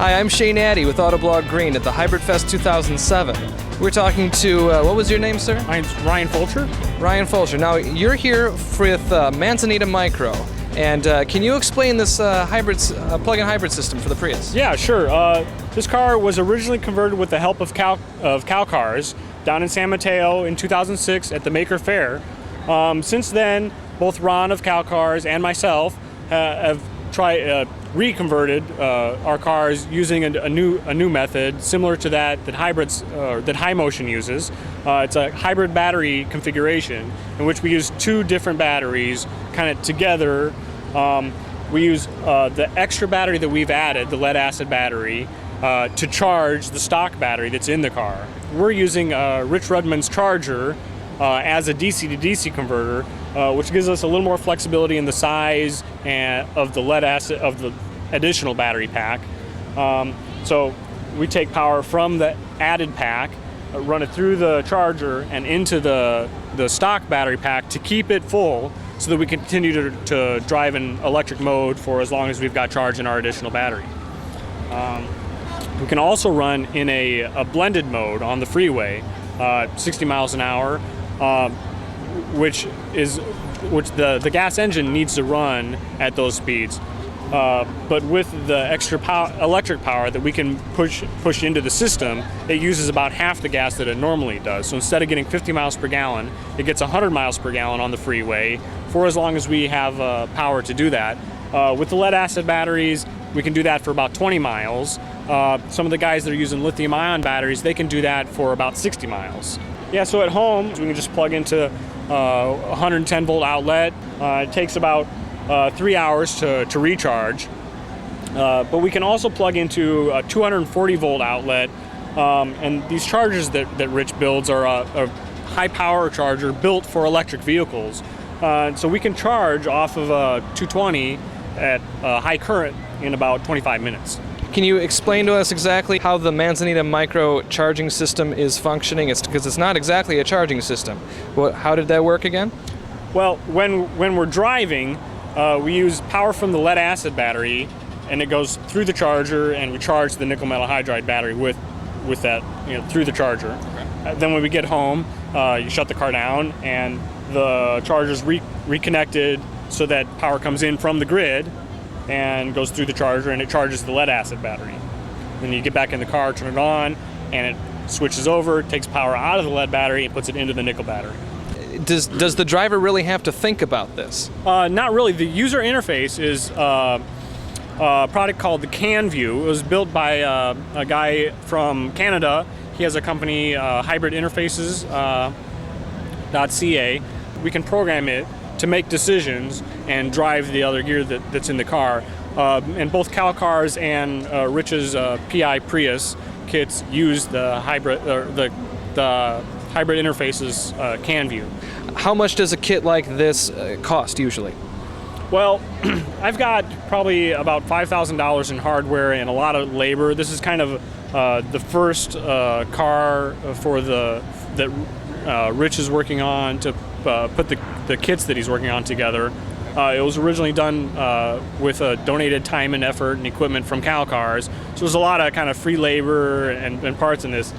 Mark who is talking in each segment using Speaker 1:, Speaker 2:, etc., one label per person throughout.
Speaker 1: Hi, I'm Shane Addy with Autoblog Green at the Hyrbrid Fest 2007. We're talking to, what was your name, sir?
Speaker 2: My name's Ryan Fulcher.
Speaker 1: Ryan Fulcher. Now, you're here with Manzanita Micro, and can you explain this plug-in hybrid system for the Prius?
Speaker 2: Yeah, sure. This car was originally converted with the help of Cal Cars down in San Mateo in 2006 at the Maker Fair. Since then, both Ron of Cal Cars and myself have reconverted our cars using a new method similar to that High Motion uses. It's a hybrid battery configuration in which we use two different batteries kind of together. We use the extra battery that we've added, the lead acid battery, to charge the stock battery that's in the car. We're using Rich Rudman's charger as a DC to DC converter, which gives us a little more flexibility in the size of the lead acid of the additional battery pack. So we take power from the added pack, run it through the charger and into the stock battery pack to keep it full, so that we can continue to drive in electric mode for as long as we've got charge in our additional battery. We can also run in a blended mode on the freeway, 60 miles an hour, which the gas engine needs to run at those speeds. But with the extra electric power that we can push into the system, it uses about half the gas that it normally does. So instead of getting 50 miles per gallon, it gets 100 miles per gallon on the freeway for as long as we have power to do that. With the lead acid batteries, we can do that for about 20 miles. Some of the guys that are using lithium-ion batteries, they can do that for about 60 miles. Yeah, so at home, we can just plug into a 110 volt outlet. It takes about 3 hours to recharge. But we can also plug into a 240 volt outlet. And these chargers that Rich builds are a high power charger built for electric vehicles. So we can charge off of a 220 at high current in about 25 minutes.
Speaker 1: Can you explain to us exactly how the Manzanita Micro charging system is functioning? Because it's not exactly a charging system. How did that work again?
Speaker 2: Well, when we're driving, we use power from the lead acid battery, and it goes through the charger, and we charge the nickel metal hydride battery with that, through the charger. Okay. Then when we get home, you shut the car down, and the charger's reconnected so that power comes in from the grid and goes through the charger, and it charges the lead acid battery. Then you get back in the car, turn it on, and it switches over, takes power out of the lead battery, and puts it into the nickel battery.
Speaker 1: Does the driver really have to think about this?
Speaker 2: Not really. The user interface is a product called the CanView. It was built by a guy from Canada. He has a company, Hybrid Interfaces.ca. We can program it to make decisions and drive the other gear that's in the car. And both Cal Cars and Rich's PI Prius kits use the Hybrid Interfaces CanView.
Speaker 1: How much does a kit like this cost usually?
Speaker 2: Well, I've got probably about $5,000 in hardware and a lot of labor. This is kind of the first car that Rich is working on to put the kits that he's working on together. It was originally done with a donated time and effort and equipment from Cal Cars, so there's a lot of kind of free labor and parts in this.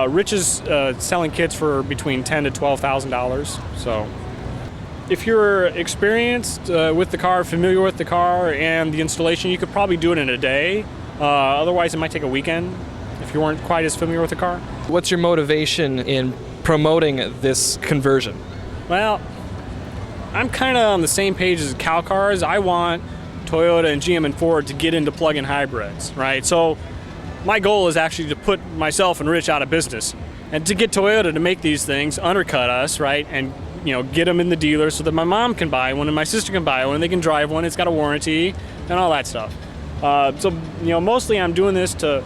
Speaker 2: Rich is selling kits for between $10,000 to $12,000. So, if you're experienced with the car, familiar with the car and the installation, you could probably do it in a day. Otherwise, it might take a weekend if you weren't quite as familiar with the car.
Speaker 1: What's your motivation in promoting this conversion?
Speaker 2: Well, I'm kind of on the same page as Cal Cars. I want Toyota and GM and Ford to get into plug-in hybrids, right? So my goal is actually to put myself and Rich out of business and to get Toyota to make these things, undercut us, right? And get them in the dealer so that my mom can buy one and my sister can buy one and they can drive one. It's got a warranty and all that stuff. So mostly I'm doing this to,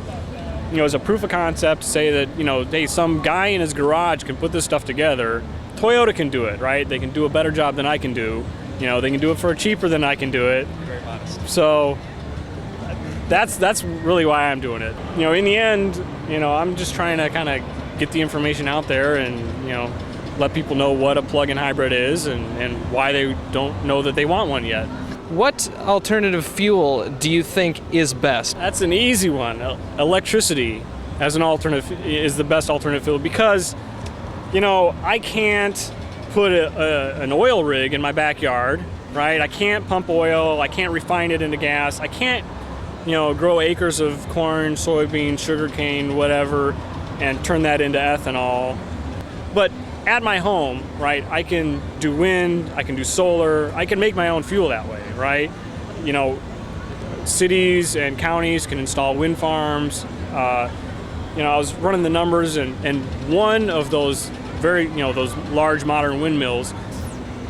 Speaker 2: as a proof of concept, to say that, hey, some guy in his garage can put this stuff together. Toyota can do it, right? They can do a better job than I can do. They can do it for cheaper than I can do it.
Speaker 1: Very modest.
Speaker 2: So that's really why I'm doing it. In the end, I'm just trying to kind of get the information out there and, let people know what a plug-in hybrid is and why they don't know that they want one yet.
Speaker 1: What alternative fuel do you think is best?
Speaker 2: That's an easy one. Electricity as an alternative is the best alternative fuel because, I can't put an oil rig in my backyard, right? I can't pump oil. I can't refine it into gas. I can't, grow acres of corn, soybean, sugarcane, whatever, and turn that into ethanol. But at my home, right, I can do wind, I can do solar, I can make my own fuel that way, right? Cities and counties can install wind farms. I was running the numbers, and one of those those large modern windmills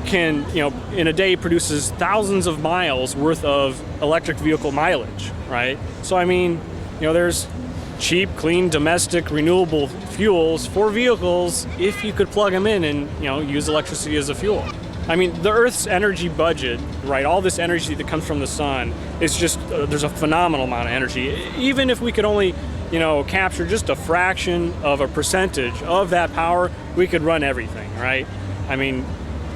Speaker 2: can, in a day produces thousands of miles worth of electric vehicle mileage, right? So, there's cheap, clean, domestic, renewable fuels for vehicles if you could plug them in and, use electricity as a fuel. The Earth's energy budget, right, all this energy that comes from the sun is just, there's a phenomenal amount of energy. Even if we could only, capture just a fraction of a percentage of that power, we could run everything, right?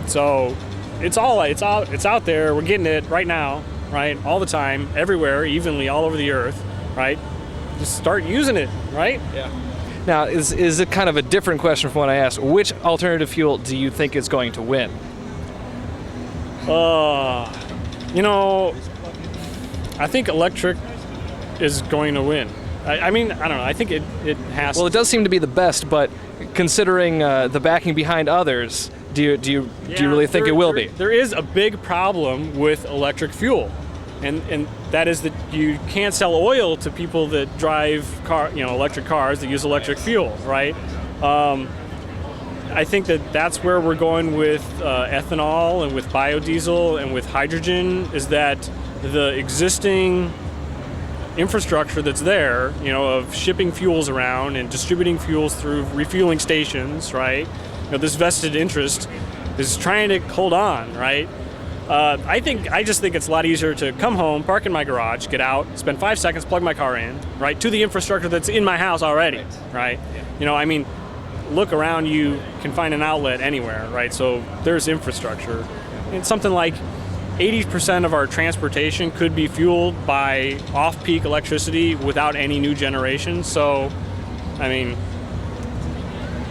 Speaker 2: So it's out there. We're getting it right now, right? All the time, everywhere, evenly, all over the Earth, right? Just start using it, right?
Speaker 1: Yeah. Now, is it kind of a different question from what I asked? Which alternative fuel do you think is going to win?
Speaker 2: I think electric is going to win. I don't know. I think it has.
Speaker 1: Well, it does seem to be the best, but considering the backing behind others, do you really think it will be?
Speaker 2: There is a big problem with electric fuel. And that is that you can't sell oil to people that drive electric cars that use electric fuel, right? I think that's where we're going with ethanol and with biodiesel and with hydrogen, is that the existing infrastructure that's there, of shipping fuels around and distributing fuels through refueling stations, right? This vested interest is trying to hold on, right? I just think it's a lot easier to come home, park in my garage, get out, spend 5 seconds, plug my car in, right, to the infrastructure that's in my house already, right? Look around, you can find an outlet anywhere, right? So there's infrastructure. And something like 80% of our transportation could be fueled by off-peak electricity without any new generation. So,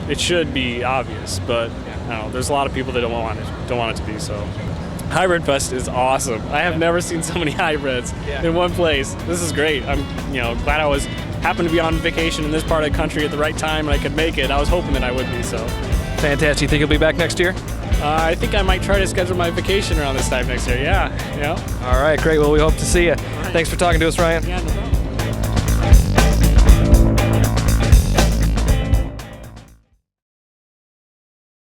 Speaker 2: it should be obvious, but there's a lot of people that don't want it to be so. Hyrbrid Fest is awesome. I have never seen so many hybrids in one place. This is great. I'm glad I happened to be on vacation in this part of the country at the right time and I could make it. I was hoping that I would be so.
Speaker 1: Fantastic. You think you'll be back next year?
Speaker 2: I think I might try to schedule my vacation around this time next year. Yeah.
Speaker 1: All right, great. Well, we hope to see you. Thanks for talking to us, Ryan.
Speaker 2: Yeah, no problem.